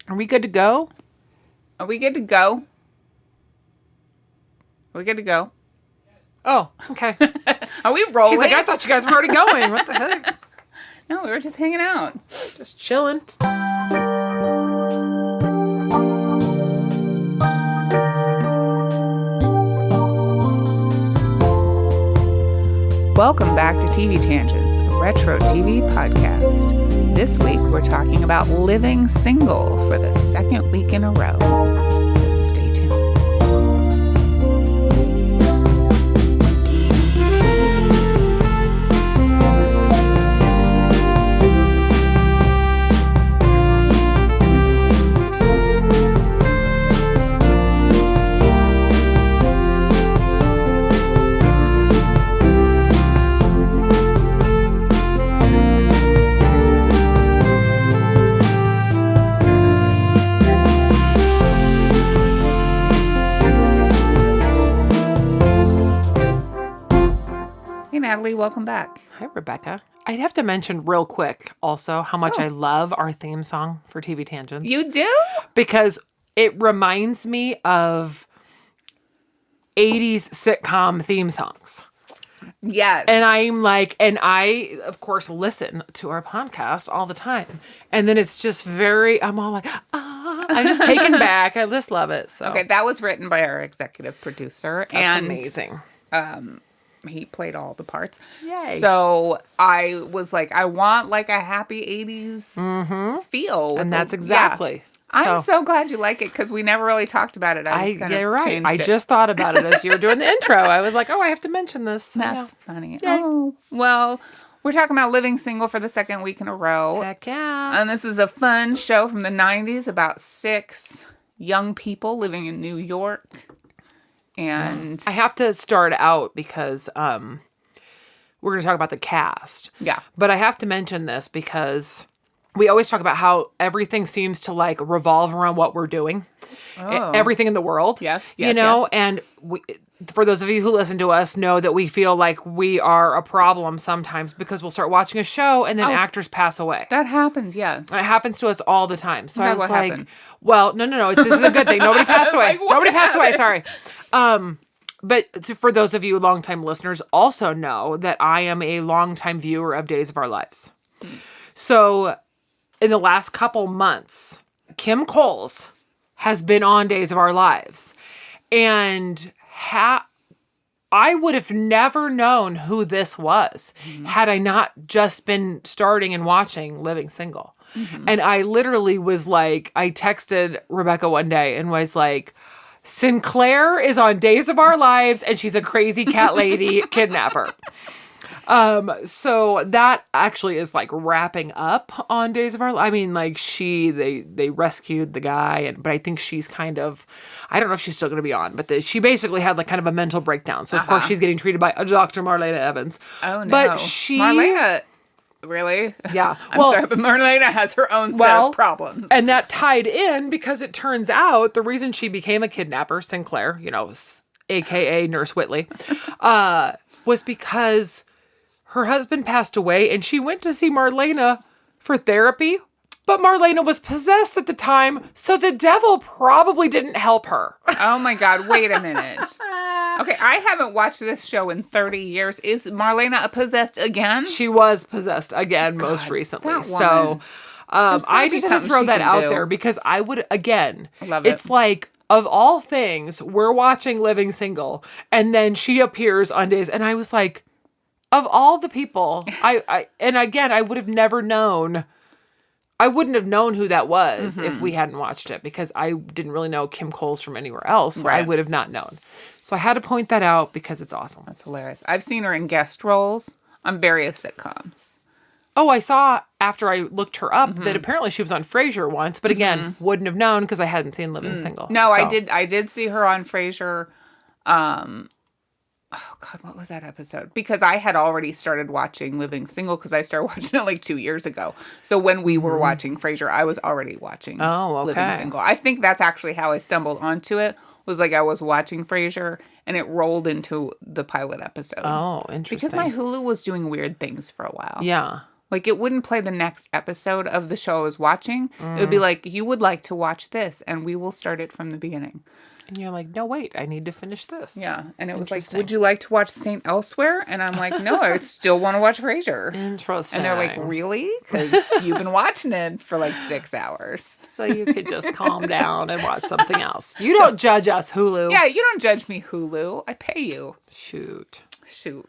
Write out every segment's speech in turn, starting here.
Are we good to go? Are we good to go? Are we good to go? Oh, okay. Are we rolling? He's like, I thought you guys were already going. What the heck? No, we were just hanging out. Just chilling. Welcome back to TV Tangents, a retro TV podcast. This week, we're talking about living single for the second week in a row. So stay tuned. Natalie, welcome back. Hi, Rebecca. I'd have to mention real quick also how much I love our theme song for TV Tangents. You do? Because it reminds me of 80s sitcom theme songs. Yes. And I, of course, listen to our podcast all the time. And then it's just I'm all like, I'm just taken back. I just love it. So. Okay, that was written by our executive producer. That's amazing. He played all the parts. Yay. So I was like, I want like a happy 80s feel. And that's exactly. Yeah. I'm so glad you like it because we never really talked about it. You're right. I just thought about it as you were doing the intro. I was like, I have to mention this. That's funny. Yay. Oh, well, we're talking about living single for the second week in a row. Heck yeah. And this is a fun show from the 90s about 6 young people living in New York. And I have to start out because we're going to talk about the cast. Yeah. But I have to mention this because we always talk about how everything seems to like revolve around what we're doing. Oh. Everything in the world. Yes. You know, and for those of you who listen to us know that we feel like we are a problem sometimes because we'll start watching a show and then actors pass away. That happens, yes. It happens to us all the time. So I was like, happened? well, no. This is a good thing. Nobody passed away. Nobody passed away. Sorry. But for those of you longtime listeners also know that I am a longtime viewer of Days of Our Lives. So in the last couple months, Kim Coles has been on Days of Our Lives. And I would have never known who this was had I not just been starting and watching Living Single. And I literally was like, I texted Rebecca one day and was like, Sinclair is on Days of Our Lives and she's a crazy cat lady kidnapper. So that actually is like wrapping up on Days of Our Lives. I mean, like they rescued the guy, but I think she's kind of, I don't know if she's still going to be on, but she basically had like kind of a mental breakdown. So of course she's getting treated by Dr. Marlena Evans. Oh no. But Marlena, really? Yeah. I'm sorry, but Marlena has her own set of problems. And that tied in because it turns out the reason she became a kidnapper, Sinclair, AKA Nurse Whitley, was because her husband passed away and she went to see Marlena for therapy, but Marlena was possessed at the time, so the devil probably didn't help her. Oh my God, wait a minute. Okay, I haven't watched this show in 30 years. Is Marlena possessed again? She was possessed again most recently. So I just had to throw that out there because I would, again, love it. It's like, of all things, we're watching Living Single, and then she appears on Days, and I was like, of all the people, and again, I would have never known. I wouldn't have known who that was if we hadn't watched it because I didn't really know Kim Coles from anywhere else. So I would have not known. So I had to point that out because it's awesome. That's hilarious. I've seen her in guest roles on various sitcoms. Oh, I saw after I looked her up that apparently she was on Frasier once, but again, wouldn't have known because I hadn't seen Living Single. No, so. I did see her on Frasier. Oh God, what was that episode? Because I had already started watching Living Single because I started watching it like 2 years ago. So when we were watching Frasier, I was already watching Living Single. I think that's actually how I stumbled onto it. Was like I was watching Frasier and it rolled into the pilot episode. Oh, interesting. Because my Hulu was doing weird things for a while. Yeah. Like, it wouldn't play the next episode of the show I was watching. It would be like, you would like to watch this, and we will start it from the beginning. And you're like, no, wait, I need to finish this. Yeah. And it was like, would you like to watch Saint Elsewhere? And I'm like, no, I still want to watch Frasier. Interesting. And they're like, really? Because you've been watching it for like 6 hours. So you could just calm down and watch something else. You don't judge us, Hulu. Yeah, you don't judge me, Hulu. I pay you. Shoot. So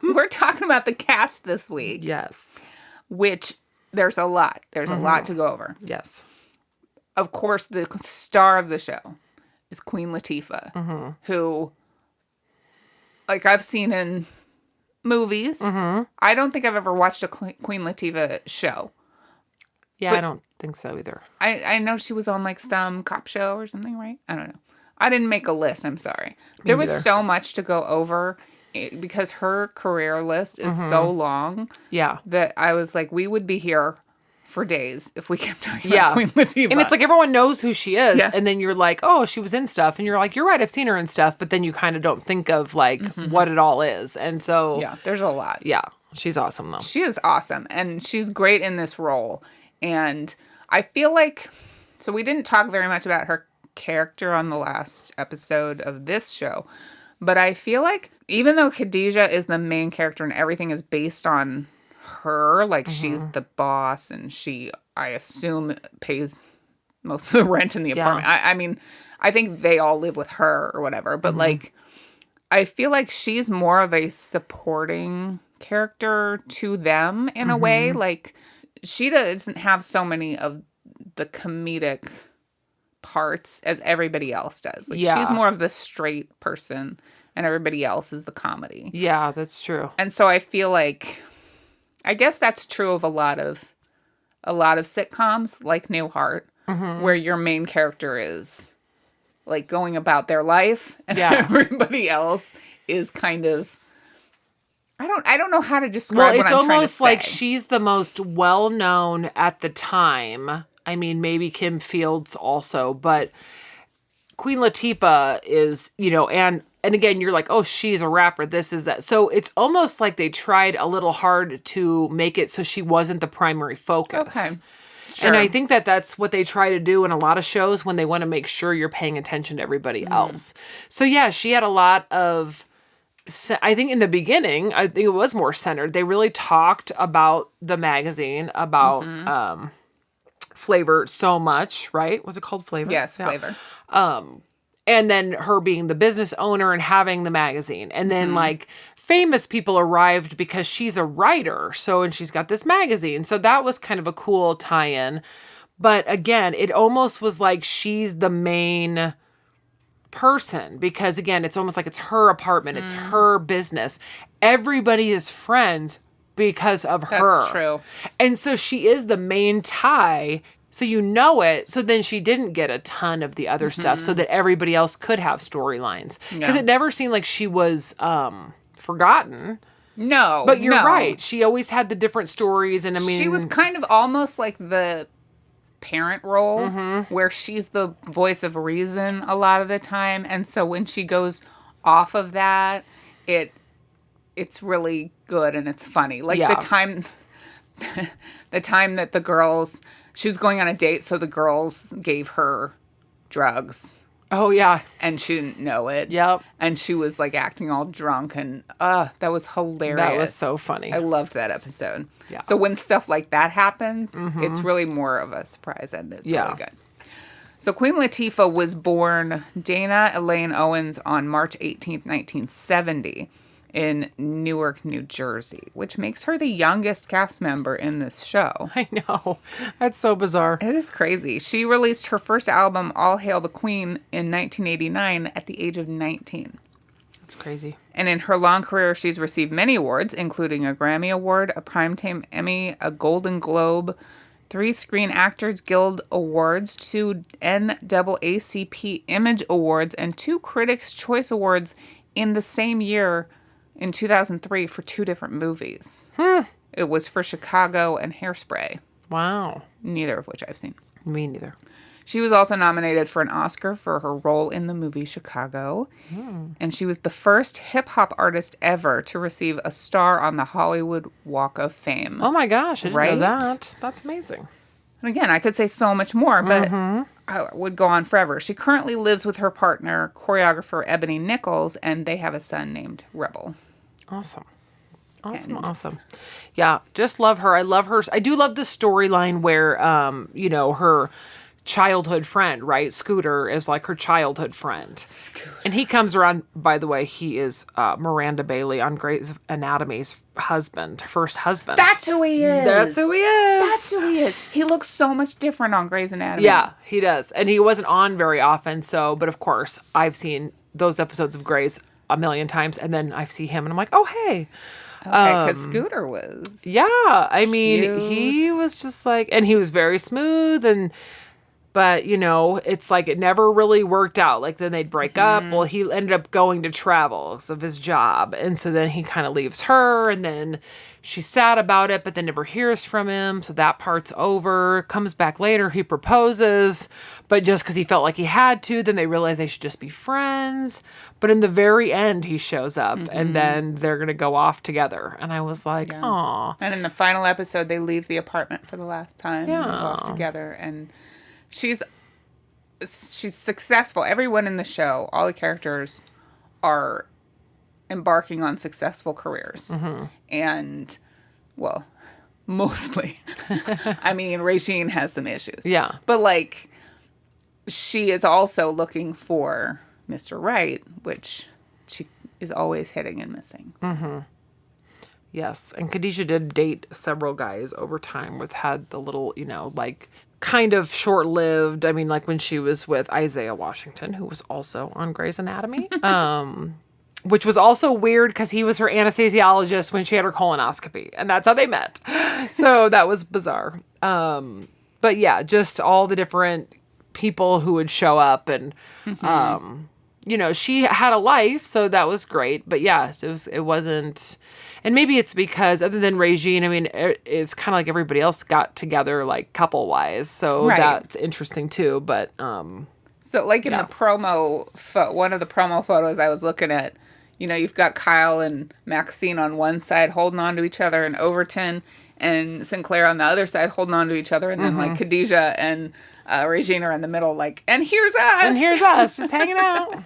we're talking about the cast this week. Yes. Which there's a lot. There's a lot to go over. Yes. Of course, the star of the show is Queen Latifah, who, like, I've seen in movies. I don't think I've ever watched a Queen Latifah show. Yeah, I don't think so either. I know she was on, like, some cop show or something, right? I don't know. I didn't make a list. I'm sorry. There was so much to go over because her career list is so long. Yeah. That I was like, we would be here for days if we kept talking about Queen Latifah. And it's like everyone knows who she is. Yeah. And then you're like, oh, she was in stuff. And you're like, you're right, I've seen her in stuff. But then you kind of don't think of like what it all is. And so. Yeah, there's a lot. Yeah. She's awesome though. She is awesome. And she's great in this role. And I feel like, so we didn't talk very much about her character on the last episode of this show. But I feel like even though Khadijah is the main character and everything is based on her, like she's the boss and she, I assume, pays most of the rent in the apartment. I mean, I think they all live with her or whatever, but like, I feel like she's more of a supporting character to them in a way. Like, she doesn't have so many of the comedic parts as everybody else does. Like, she's more of the straight person and everybody else is the comedy. Yeah, that's true. And so I feel like, I guess that's true of a lot of sitcoms like Newhart, where your main character is like going about their life and everybody else is kind of, I don't know how to describe what I'm trying to say. Well, it's almost like she's the most well-known at the time. I mean, maybe Kim Fields also, but Queen Latifah is, you know, and again, you're like, oh, she's a rapper. This is that. So it's almost like they tried a little hard to make it so she wasn't the primary focus. Okay. Sure. And I think that that's what they try to do in a lot of shows when they want to make sure you're paying attention to everybody else. So yeah, she had a lot of, I think in the beginning, I think it was more centered. They really talked about the magazine, about Flavor so much, right? Was it called Flavor? Yes, Flavor. And then her being the business owner and having the magazine. And then like famous people arrived because she's a writer. So, and she's got this magazine. So that was kind of a cool tie-in. But again, it almost was like she's the main person because again, it's almost like it's her apartment. It's her business. Everybody is friends because of her. That's true. And so she is the main tie. So you know it. So then she didn't get a ton of the other stuff so that everybody else could have storylines. Because it never seemed like she was forgotten. No. But you're right. She always had the different stories. And I mean, she was kind of almost like the parent role where she's the voice of reason a lot of the time. And so when she goes off of that, it's really good and it's funny. Like the time that the girls, she was going on a date, so the girls gave her drugs. Oh, yeah. And she didn't know it. Yep. And she was like acting all drunk and that was hilarious. That was so funny. I loved that episode. Yeah. So when stuff like that happens, it's really more of a surprise and it's really good. So Queen Latifah was born Dana Elaine Owens on March 18th, 1970. In Newark, New Jersey, which makes her the youngest cast member in this show. I know. That's so bizarre. It is crazy. She released her first album, All Hail the Queen, in 1989 at the age of 19. That's crazy. And in her long career, she's received many awards, including a Grammy Award, a Primetime Emmy, a Golden Globe, 3 Screen Actors Guild Awards, 2 NAACP Image Awards, and 2 Critics' Choice Awards in the same year, in 2003, for 2 different movies. It was for Chicago and Hairspray. Wow. Neither of which I've seen. Me neither. She was also nominated for an Oscar for her role in the movie Chicago. And she was the first hip-hop artist ever to receive a star on the Hollywood Walk of Fame. Oh my gosh, I didn't know that. That's amazing. And again, I could say so much more, but I would go on forever. She currently lives with her partner, choreographer Ebony Nichols, and they have a son named Rebel. Awesome. Awesome. Yeah, just love her. I love her. I do love the storyline where, her childhood friend, right? Scooter is like her childhood friend. Scooter. And he comes around, by the way, he is Miranda Bailey on Grey's Anatomy's first husband. That's who he is. He looks so much different on Grey's Anatomy. Yeah, he does. And he wasn't on very often, but of course, I've seen those episodes of Grey's a million times, and then I see him, and I'm like, oh, hey. Okay, because Scooter was cute. He was just like, and he was very smooth, but it's like it never really worked out. Like then they'd break up. Well, he ended up going to travel because of his job, and so then he kind of leaves her, and then she's sad about it, but then never hears from him. So that part's over. Comes back later, he proposes, but just because he felt like he had to. Then they realize they should just be friends. But in the very end, he shows up, and then they're gonna go off together. And I was like, "Aw!" And in the final episode, they leave the apartment for the last time. Yeah, they go off together, and she's successful. Everyone in the show, all the characters, are embarking on successful careers, and mostly. I mean, Regine has some issues. Yeah, but like, she is also looking for Mr. Right, which she is always hitting and missing. So. Yes, and Khadijah did date several guys over time had the little, kind of short-lived. I mean, like when she was with Isaiah Washington, who was also on Grey's Anatomy, which was also weird because he was her anesthesiologist when she had her colonoscopy, and that's how they met. So that was bizarre. But yeah, just all the different people who would show up, and she had a life, so that was great. But yes, it wasn't. And maybe it's because, other than Regine, I mean, it's kind of like everybody else got together, like, couple-wise. So that's interesting, too. But, so, like, in the promo, one of the promo photos I was looking at, you've got Kyle and Maxine on one side holding on to each other, and Overton and Sinclair on the other side holding on to each other. And then, like, Khadijah and Regine are in the middle, like, and here's us! And here's us, just hanging out.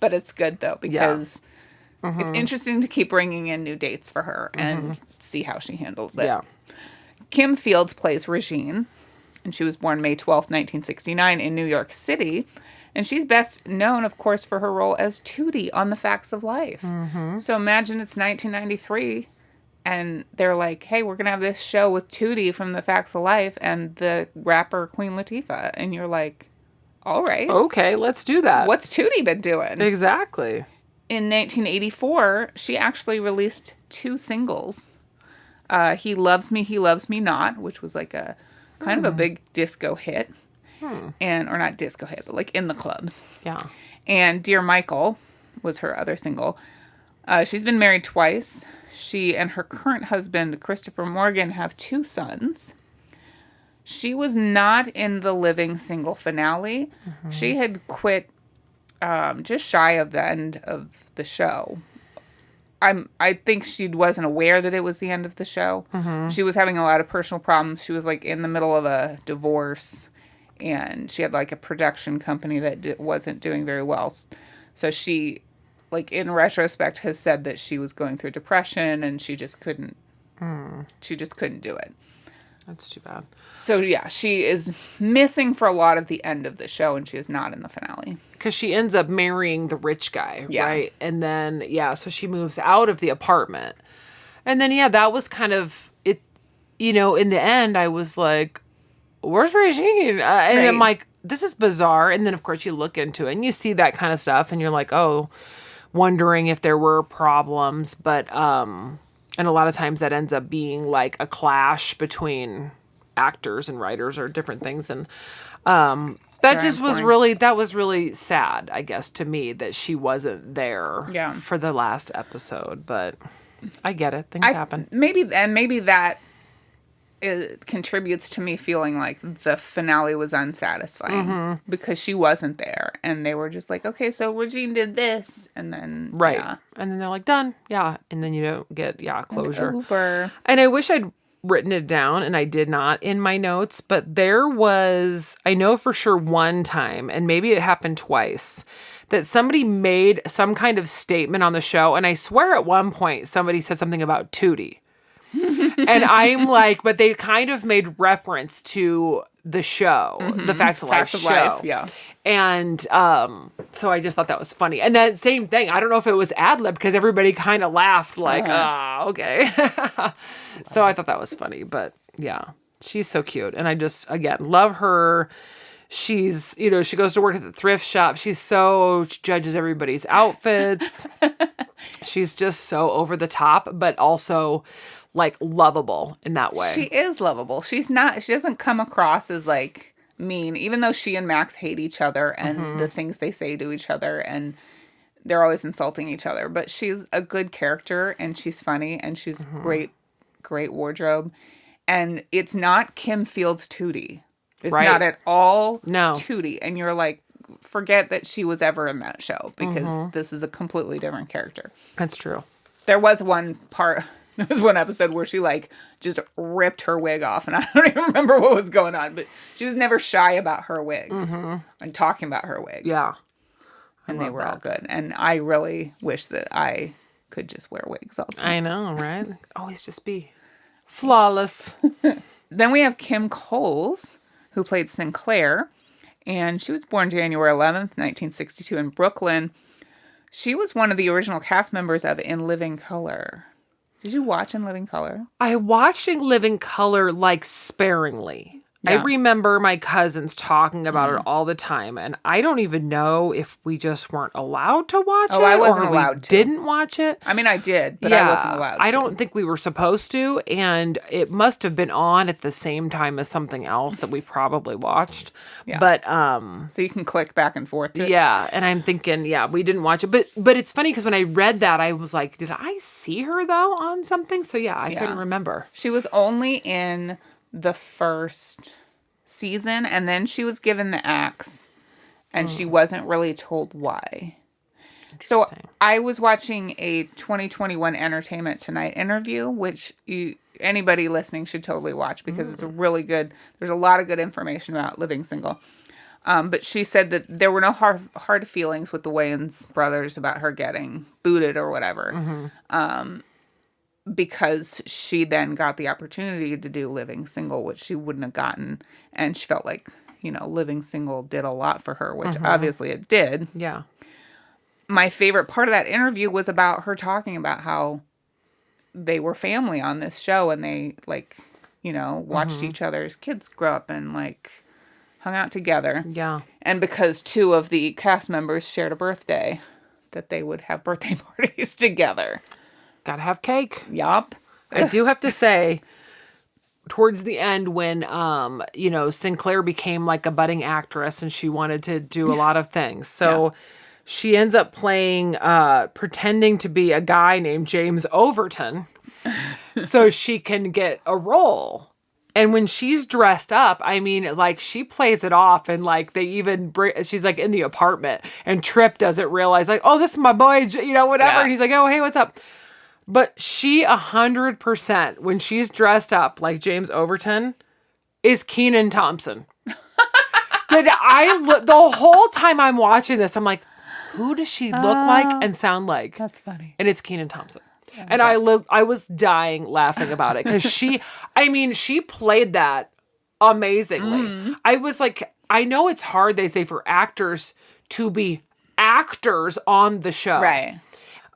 But it's good, though, because... It's interesting to keep bringing in new dates for her and see how she handles it. Yeah. Kim Fields plays Regine, and she was born May 12th, 1969 in New York City. And she's best known, of course, for her role as Tootie on The Facts of Life. So imagine it's 1993, and they're like, hey, we're going to have this show with Tootie from The Facts of Life and the rapper Queen Latifah. And you're like, all right. Okay, let's do that. What's Tootie been doing? Exactly. In 1984, she actually released 2 singles. He Loves Me Not, which was like a kind of a big disco hit. Or not disco hit, but like in the clubs. Yeah. And Dear Michael was her other single. She's been married twice. She and her current husband, Christopher Morgan, have 2 sons. She was not in the Living Single finale. She had quit just shy of the end of the show. I think she wasn't aware that it was the end of the show. She was having a lot of personal problems. She was like in the middle of a divorce, and she had like a production company that wasn't doing very well. So she, like in retrospect, has said that she was going through depression and she just couldn't. She just couldn't do it. That's too bad. So yeah, she is missing for a lot of the end of the show, and she is not in the finale. Because she ends up marrying the rich guy, right? And then, so she moves out of the apartment. And then, that was kind of, it. In the end, I was like, where's Regine? And I'm like, this is bizarre. And then, of course, you look into it, and you see that kind of stuff, and you're like, oh, wondering if there were problems. But, and a lot of times that ends up being like a clash between actors and writers or different things. And, that was really sad, I guess, to me, that she wasn't there for the last episode. But I get it. Things happen. Maybe that it contributes to me feeling like the finale was unsatisfying because she wasn't there, and they were just like, okay, so Regine did this, and then and then they're like, done, and then you don't get closure. Over. And I wish I'd written it down, and I did not in my notes, but there was, I know for sure one time, and maybe it happened twice, that somebody made some kind of statement on the show, and I swear at one point somebody said something about Tootie. And I'm like, but they kind of made reference to the show, the Facts of Life show. Yeah. And so I just thought that was funny. And then same thing. I don't know if it was ad-lib because everybody kind of laughed like, okay. So I thought that was funny. But yeah, she's so cute. And I just, again, love her. She's, she goes to work at the thrift shop. She judges everybody's outfits. She's just so over the top, but also like lovable in that way. She is lovable. She doesn't come across as like mean, even though she and Max hate each other and the things they say to each other, and they're always insulting each other. But she's a good character, and she's funny, and she's great wardrobe. And it's not Kim Field's Tootie. It's not at all Tootie. And you're like, forget that she was ever in that show, because this is a completely different character. That's true. There was one episode where she like just ripped her wig off, and I don't even remember what was going on, but she was never shy about her wigs and talking about her wigs. Yeah. And they were all good. And I really wish that I could just wear wigs all the time. I know, right? Always just be flawless. Then we have Kim Coles, who played Sinclair, and she was born January 11th, 1962 in Brooklyn. She was one of the original cast members of In Living Color. Did you watch In Living Color? I watched In Living Color like sparingly. Yeah. I remember my cousins talking about it all the time, and I don't even know if we just weren't allowed to watch it. I wasn't allowed to. Didn't watch it. I mean, I did, but I wasn't allowed to. I don't think we were supposed to, and it must have been on at the same time as something else that we probably watched. Yeah. But so you can click back and forth to it. Yeah, and I'm thinking, we didn't watch it. But it's funny because when I read that, I was like, did I see her though on something? So I couldn't remember. She was only in the first season, and then she was given the axe, and she wasn't really told why. So I was watching a 2021 Entertainment Tonight interview, which anybody listening should totally watch, because it's a really good, there's a lot of good information about living single. But she said that there were no hard feelings with the Wayans brothers about her getting booted or whatever. Because she then got the opportunity to do Living Single, which she wouldn't have gotten. And she felt like, Living Single did a lot for her, which obviously it did. Yeah. My favorite part of that interview was about her talking about how they were family on this show, and they watched each other's kids grow up and hung out together. Yeah. And because two of the cast members shared a birthday, that they would have birthday parties together. Gotta have cake. Yup. I do have to say, towards the end when, Sinclair became like a budding actress and she wanted to do a lot of things. So she ends up playing, pretending to be a guy named James Overton so she can get a role. And when she's dressed up, I mean, she plays it off, and they even she's in the apartment, and Tripp doesn't realize this is my boy, whatever. Yeah. And he's like, oh, hey, what's up? But she 100%, when she's dressed up like James Overton, is Kenan Thompson. The whole time I'm watching this, I'm like, who does she look like and sound like? That's funny. And it's Kenan Thompson. Yeah, and I was dying laughing about it because she played that amazingly. I was like, I know it's hard, they say, for actors to be actors on the show. Right.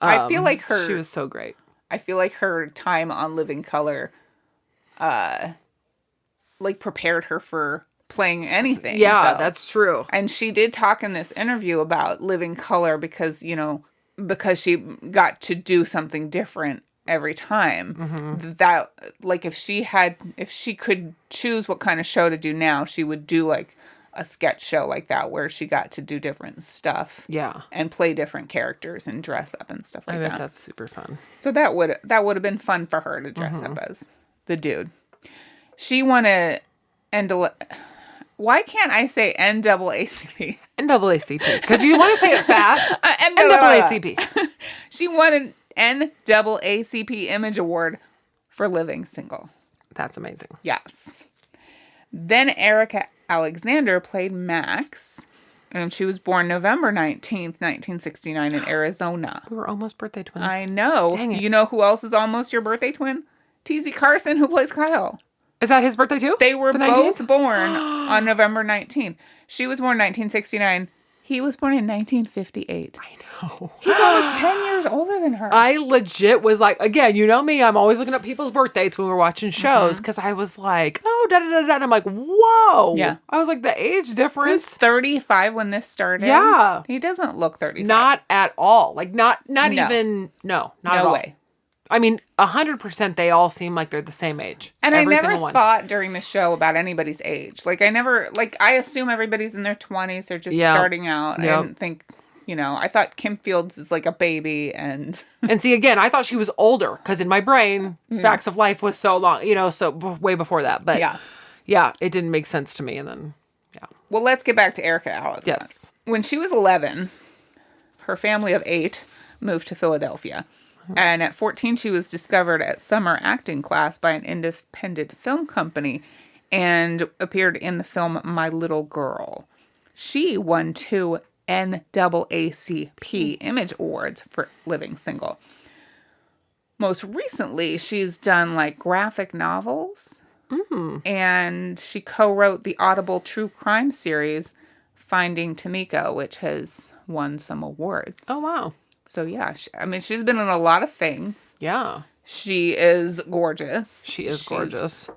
I feel like she was so great. I feel like her time on Living Color, prepared her for playing anything. Yeah, that's true. And she did talk in this interview about Living Color because she got to do something different every time. That if she could choose what kind of show to do now, she would do a sketch show like that where she got to do different stuff. Yeah. And play different characters and dress up and stuff like that. I bet that's super fun. So that would have been fun for her to dress up as the dude. She won a why can't I say NAACP? NAACP. Because you want to say it fast. NAACP. She won an NAACP Image Award for living single. That's amazing. Yes. Then Erika Alexander played Max. And she was born November 19th, 1969 in Arizona. We were almost birthday twins. I know. Dang it. You know who else is almost your birthday twin? T.C. Carson, who plays Kyle. Is that his birthday too? They were both born on November 19th. She was born in 1969. He was born in 1958. I know. He's almost 10 years older than her. I legit was like, again, you know me, I'm always looking up people's birthdates when we're watching shows because I was like, oh, da-da-da-da. And I'm like, whoa. Yeah. I was like, the age He difference. was 35 when this started. Yeah. He doesn't look 35. Not at all. Like, not No. even, not at all. No way. I mean, 100% they all seem like they're the same age. And Every I never single one. thought during the show about anybody's age. Like, I assume everybody's in their 20s. They're just starting out. Yep. I didn't think, I thought Kim Fields is like a baby and... And see, again, I thought she was older because in my brain, Facts of Life was so long, so way before that. But yeah, it didn't make sense to me. And then, Well, let's get back to Erika Alexander. Yes. When she was 11, her family of 8 moved to Philadelphia. And at 14, she was discovered at summer acting class by an independent film company and appeared in the film My Little Girl. She won 2 NAACP Image Awards for living single. Most recently, she's done like graphic novels. And she co-wrote the Audible true crime series Finding Tamiko, which has won some awards. oh, wow. So, yeah, she's been in a lot of things. Yeah. She is gorgeous. She's gorgeous.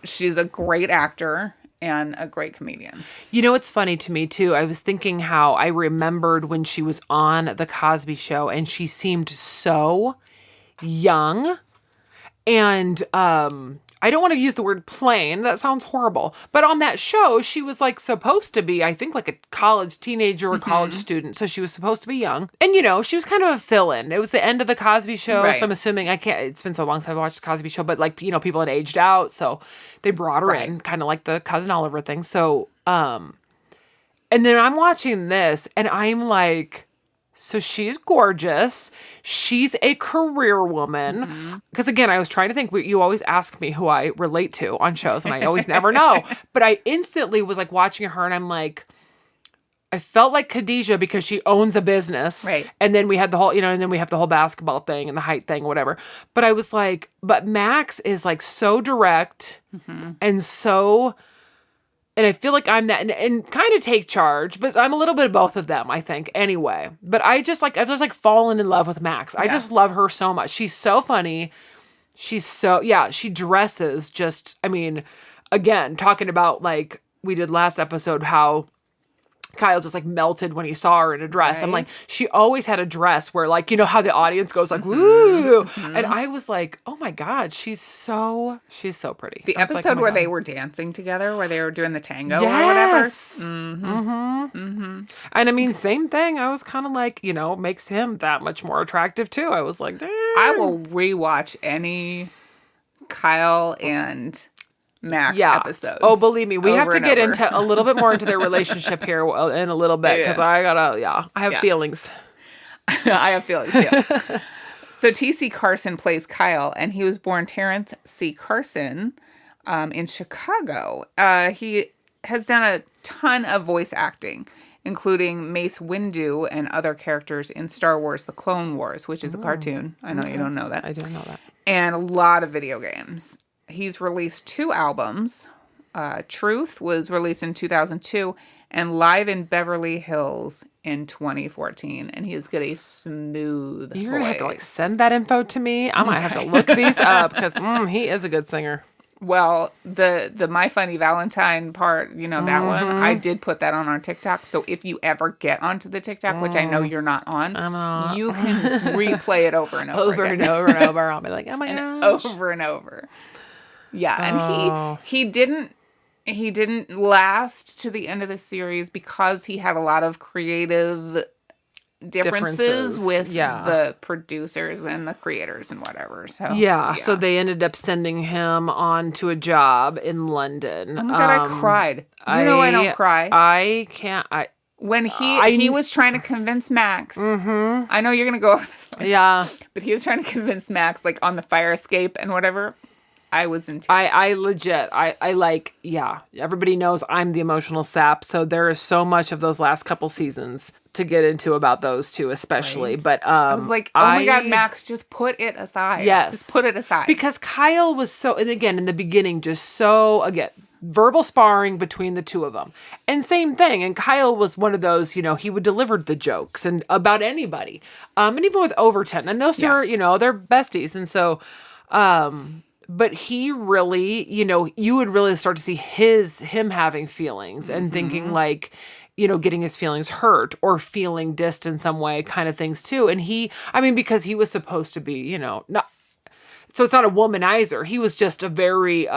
She's a great actor and a great comedian. You know, it's funny to me, too. I was thinking how I remembered when she was on The Cosby Show and she seemed so young. And I don't want to use the word plain. That sounds horrible. But on that show, she was like supposed to be, I think, like a college teenager or college student. So she was supposed to be young. And, she was kind of a fill-in. It was the end of the Cosby Show. Right. So I'm assuming, it's been so long since I've watched the Cosby Show. But like, people had aged out. So they brought her in, kind of like the Cousin Oliver thing. So, and then I'm watching this and I'm like, so she's gorgeous. She's a career woman. Because again, I was trying to think, you always ask me who I relate to on shows and I always never know. But I instantly was like watching her and I'm like, I felt like Khadijah because she owns a business. Right. And then we had the whole, and then we have the whole basketball thing and the height thing, whatever. But I was like, but Max is like so direct and so... And I feel like I'm that and kind of take charge, but I'm a little bit of both of them, I think, anyway. But I've just fallen in love with Max. I just love her so much. She's so funny. She's so, she dresses just, again, talking about like we did last episode, how Kyle just like melted when he saw her in a dress. Right. I'm like, she always had a dress where like, how the audience goes like, woo. And I was like, oh my God, she's so pretty. The episode like, where they were dancing together, where they were doing the tango or whatever. And same thing. I was kind of like, makes him that much more attractive too. I was like, damn. I will rewatch any Kyle and Max episode. Oh, believe me, we have to get into a little bit more into their relationship here in a little bit because I have feelings. I have feelings too. So T.C. Carson plays Kyle, and he was born Terrence C. Carson in Chicago. He has done a ton of voice acting, including Mace Windu and other characters in Star Wars: The Clone Wars, which is a cartoon. I know you don't know that. I don't know that. And a lot of video games. He's released 2 albums. Truth was released in 2002 and Live in Beverly Hills in 2014. And he's got a smooth voice. You're going to have to like send that info to me. I might have to look these up because he is a good singer. Well, the My Funny Valentine part, that one, I did put that on our TikTok. So if you ever get onto the TikTok, which I know you're not on, you can replay it over and over again. and over and over. I'll be like, oh my gosh. Over and over. Yeah, and he didn't last to the end of the series because he had a lot of creative differences with the producers and the creators and whatever. So so they ended up sending him on to a job in London. Oh my God, I cried. I don't cry. I can't. When he was trying to convince Max. Mm-hmm. I know you're gonna go. Yeah, but he was trying to convince Max, like on the fire escape and whatever. I was in tears. I legit, I like, everybody knows I'm the emotional sap, so there is so much of those last couple seasons to get into about those two, especially. Right. But I was like, oh my God, Max, just put it aside. Yes. Just put it aside. Because Kyle was so, and again, in the beginning, just so, again, verbal sparring between the two of them. And same thing. And Kyle was one of those, he would deliver the jokes and about anybody. And even with Overton. And those two are, they're besties. And so, but he really, you would really start to see him having feelings and thinking like, getting his feelings hurt or feeling dissed in some way kind of things too. And because he was supposed to be, not, so it's not a womanizer. He was just a very,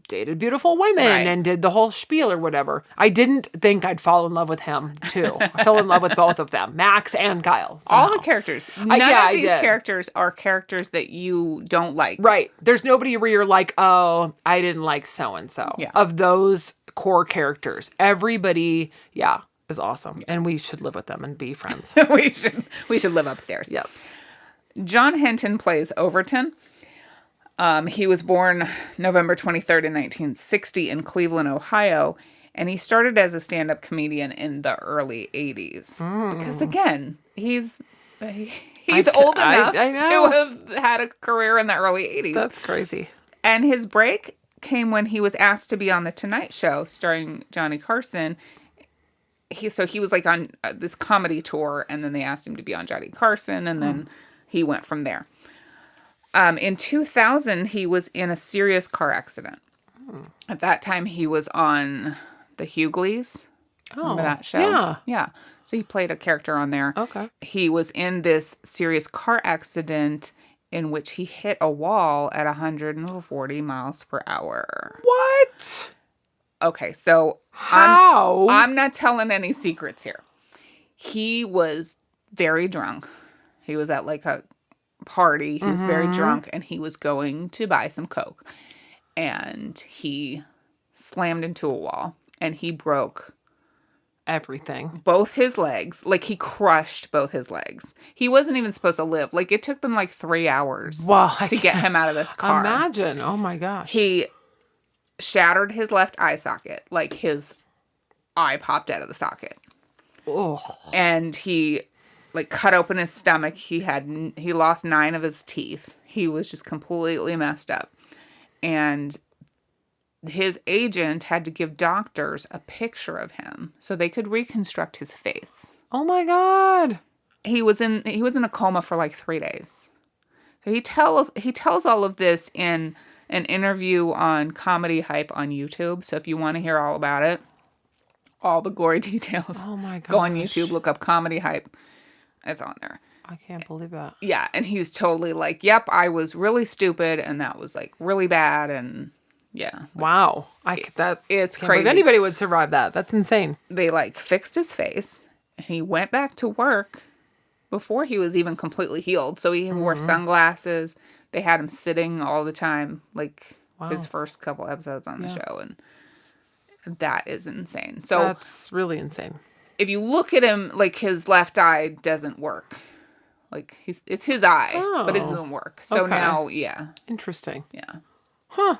dated beautiful women and did the whole spiel or whatever. I didn't think I'd fall in love with him too. I fell in love with both of them, Max and Kyle. Somehow. All the characters. None of these characters are characters that you don't like. Right. There's nobody where you're like, oh, I didn't like so-and-so. Yeah. Of those core characters. Everybody, is awesome. Yeah. And we should live with them and be friends. we should live upstairs. Yes. John Henton plays Overton. He was born November 23rd in 1960 in Cleveland, Ohio, and he started as a stand-up comedian in the early 80s. Because again, he's old enough to have had a career in the early 80s. That's crazy. And his break came when he was asked to be on The Tonight Show starring Johnny Carson. He was like on this comedy tour, and then they asked him to be on Johnny Carson, and then he went from there. In 2000, he was in a serious car accident. At that time, he was on The Hughleys. Remember that show? Yeah. Yeah. So he played a character on there. Okay. He was in this serious car accident in which he hit a wall at 140 miles per hour. What? Okay, so how? I'm not telling any secrets here. He was very drunk. He was at like a party. He was very drunk and he was going to buy some Coke. And he slammed into a wall and he broke everything. Both his legs. Like he crushed both his legs. He wasn't even supposed to live. Like it took them like 3 hours to get him out of this car. Imagine. Oh my gosh. He shattered his left eye socket. Like his eye popped out of the socket. Oh. And he cut open his stomach. He lost 9 of his teeth. He was just completely messed up. And his agent had to give doctors a picture of him so they could reconstruct his face. Oh my God. He was in a coma for like 3 days. So he tells all of this in an interview on Comedy Hype on YouTube. So if you want to hear all about it, all the gory details, oh my gosh, go on YouTube, look up Comedy Hype. It's on there. I can't believe that. Yeah, and he's totally like, yep, I was really stupid, and that was like really bad, and yeah. Wow, it's crazy. Anybody would survive that. That's insane. They fixed his face. He went back to work before he was even completely healed. So he wore sunglasses. They had him sitting all the time, his first couple episodes on the show, and that is insane. So that's really insane. If you look at him, his left eye doesn't work. It's his eye, but it doesn't work. So now, yeah. Interesting. Yeah. Huh.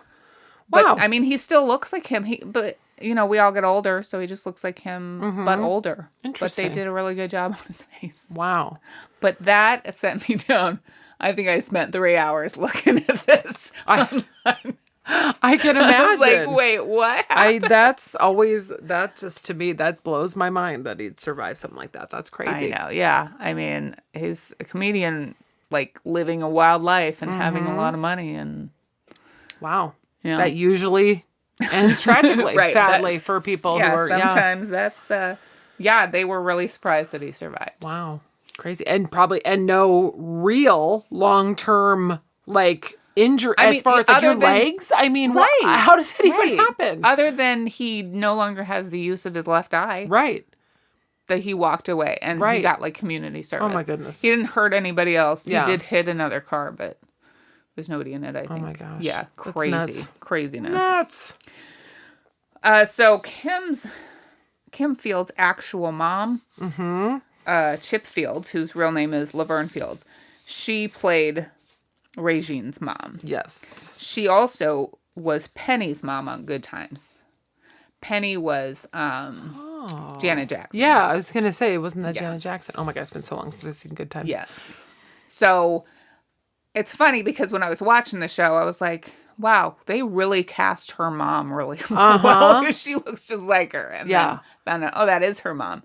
Wow. But, he still looks like him. But we all get older, so he just looks like him, but older. Interesting. But they did a really good job on his face. Wow. But that sent me down. I think I spent 3 hours looking at this online. I can imagine. I was like, wait, what happened? That just to me, that blows my mind that he'd survive something like that. That's crazy. I know, yeah. He's a comedian, living a wild life and having a lot of money and... Wow. Yeah. That usually ends tragically, right, sadly, for people who are... Sometimes that's... they were really surprised that he survived. Wow. Crazy. And no real long-term, injury as far as your legs? Right. How does it even happen? Other than he no longer has the use of his left eye. Right. that he walked away and he got like community service. Oh my goodness. He didn't hurt anybody else. He did hit another car, but there's nobody in it, I think. Oh my gosh. Yeah, crazy. Craziness. Nuts. So Kim Fields' actual mom, Chip Fields, whose real name is Laverne Fields, she played Regine's mom. Yes. She also was Penny's mom on Good Times. Penny was Janet Jackson. Yeah, I was going to say, wasn't that Janet Jackson? Oh my God, it's been so long since I've seen Good Times. Yes. So it's funny because when I was watching the show, I was like, wow, they really cast her mom really well. She looks just like her. And then found out, that is her mom.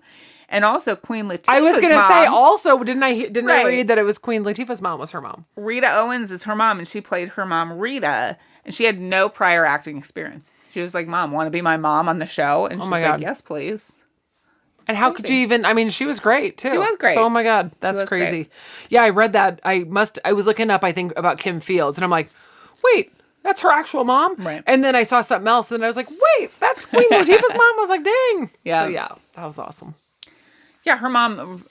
And also Queen Latifah's mom. I was going to say also, didn't I read that it was Queen Latifah's mom was her mom? Rita Owens is her mom, and she played her mom, Rita, and she had no prior acting experience. She was like, Mom, want to be my mom on the show? And she's like, yes, please. And how could you even, I mean, she was great, too. She was great. So, oh my God, that's crazy. Great. Yeah, I read that. I was looking up, I think, about Kim Fields, and I'm like, wait, that's her actual mom? Right. And then I saw something else, and I was like, wait, that's Queen Latifah's mom? I was like, dang. Yeah. So, yeah, that was awesome. Yeah, her mom,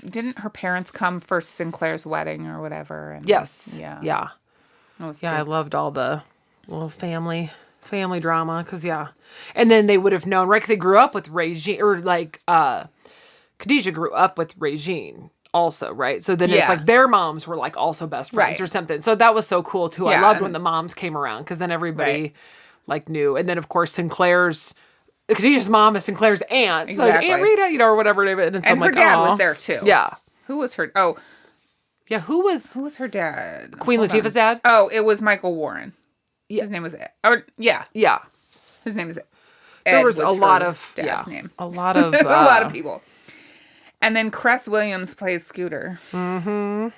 didn't her parents come for Sinclair's wedding or whatever? And yes. Yeah. Yeah. I loved all the little family drama, because and then they would have known, right, because they grew up with Regine, or like Khadijah grew up with Regine also, right? So then it's like their moms were like also best friends or something. So that was so cool too. I loved when the moms came around, because then everybody like knew. And then of course Khadijah's mom is Sinclair's aunt, so Aunt Rita, or whatever her name is. And her dad was there too. Yeah. Who was her? Who was her dad? Queen Latifah's dad? Oh, it was Michael Warren. Yeah. His name was Ed. Yeah. His name is Ed. There was a lot of dad's name. A lot of a lot of people. And then Cress Williams plays Scooter. Mm-hmm.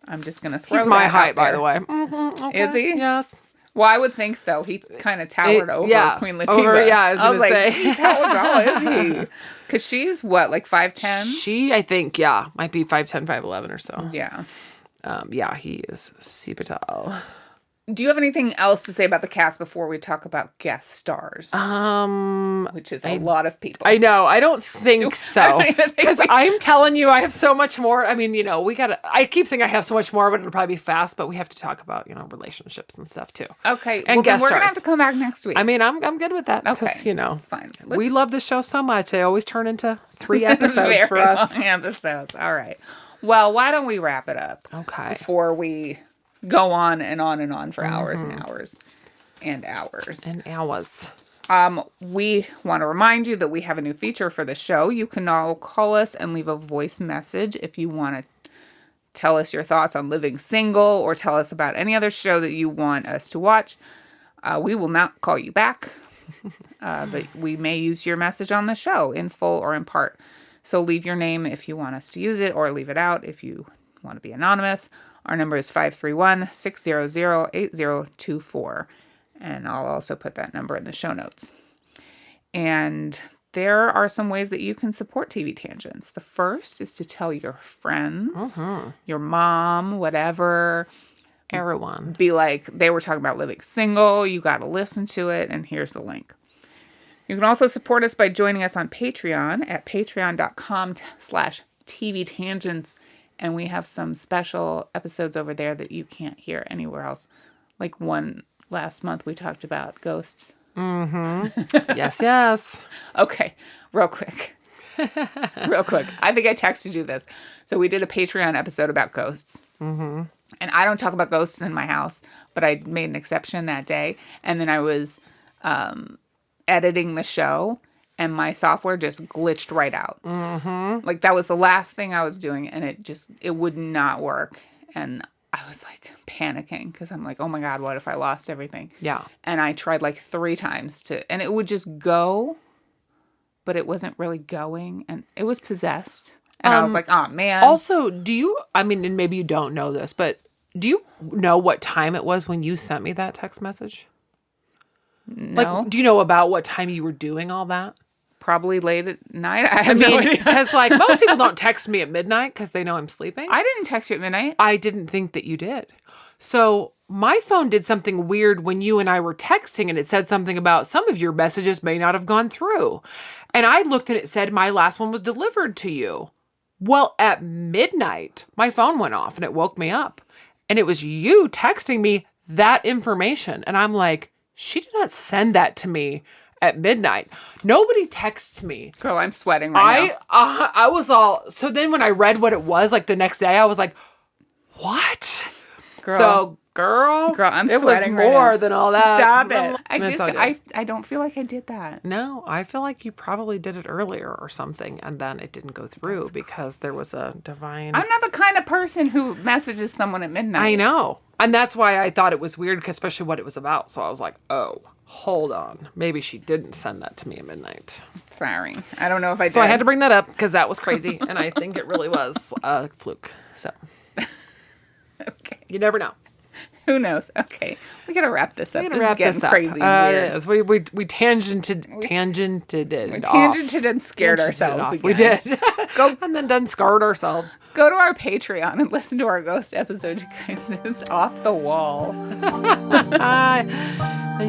I'm just gonna throw. He's my height, by the way. Mm-hmm. Okay. Is he? Yes. Well, I would think so. He kind of towered over Queen Latifah. I was like, geez, how tall is he? Because she's what, like 5'10"? She, I think, might be 5'10", 5'11" or so. Yeah. He is super tall. Do you have anything else to say about the cast before we talk about guest stars? Which is a lot of people. I know. I don't think so. Because I'm telling you, I have so much more. I mean, I keep saying I have so much more, but it'll probably be fast. But we have to talk about, relationships and stuff too. Okay. And guest we're stars. going to have to come back next week. I mean, I'm good with that. Okay. Because, it's fine. We love this show so much. They always turn into 3 episodes for us. Long episodes. All right. Well, why don't we wrap it up? Okay. Before we go on and on and on for hours and hours and hours. And hours. We want to remind you that we have a new feature for the show. You can now call us and leave a voice message if you want to tell us your thoughts on Living Single, or tell us about any other show that you want us to watch. We will not call you back, but we may use your message on the show in full or in part. So leave your name if you want us to use it, or leave it out if you want to be anonymous. Our number is 531-600-8024. And I'll also put that number in the show notes. And there are some ways that you can support TV Tangents. The first is to tell your friends, your mom, whatever. Everyone. Be like, they were talking about Living Single. You got to listen to it. And here's the link. You can also support us by joining us on Patreon at patreon.com/TV Tangents. And we have some special episodes over there that you can't hear anywhere else. Like one last month we talked about ghosts. Mm-hmm. Yes. Okay. Real quick. I think I texted you this. So we did a Patreon episode about ghosts. Mm-hmm. And I don't talk about ghosts in my house, but I made an exception that day. And then I was editing the show, and my software just glitched right out. Mm-hmm. Like, that was the last thing I was doing, and it would not work. And I was, like, panicking, because I'm like, oh, my God, what if I lost everything? Yeah. And I tried, like, 3 times and it would just go, but it wasn't really going, and it was possessed. And I was like, oh, man. Also, and maybe you don't know this, but do you know what time it was when you sent me that text message? No. Like, do you know about what time you were doing all that? Probably late at night. I have no idea. Because like most people don't text me at midnight because they know I'm sleeping. I didn't text you at midnight. I didn't think that you did. So my phone did something weird when you and I were texting, and it said something about some of your messages may not have gone through. And I looked and it said my last one was delivered to you. Well, at midnight, my phone went off and it woke me up. And it was you texting me that information. And I'm like, she did not send that to me at midnight. Nobody texts me. Girl, I'm sweating right now. I was all, so then when I read what it was, like the next day, I was like, what? Girl, I'm it sweating was more than all that. Stop it. I don't feel like I did that. No, I feel like you probably did it earlier or something, and then it didn't go through because there was a divine... I'm not the kind of person who messages someone at midnight. I know. And that's why I thought it was weird, especially what it was about. So I was like, oh, hold on. Maybe she didn't send that to me at midnight. Sorry. I don't know if I did. So I had to bring that up because that was crazy, and I think it really was a fluke. So... Okay. You never know. Who knows? Okay. We got to wrap this up. This is getting crazy. Yes. We tangented and scared ourselves again. We did. And then done scarred ourselves. Go to our Patreon and listen to our ghost episode, you guys. It's off the wall. Then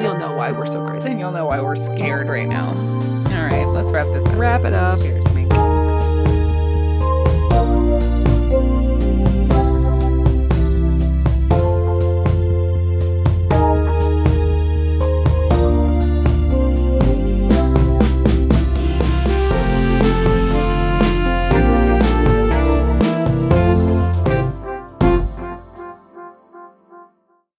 you'll know why we're so crazy. Then you'll know why we're scared right now. All right. Let's wrap this up. Wrap it up. Cheers.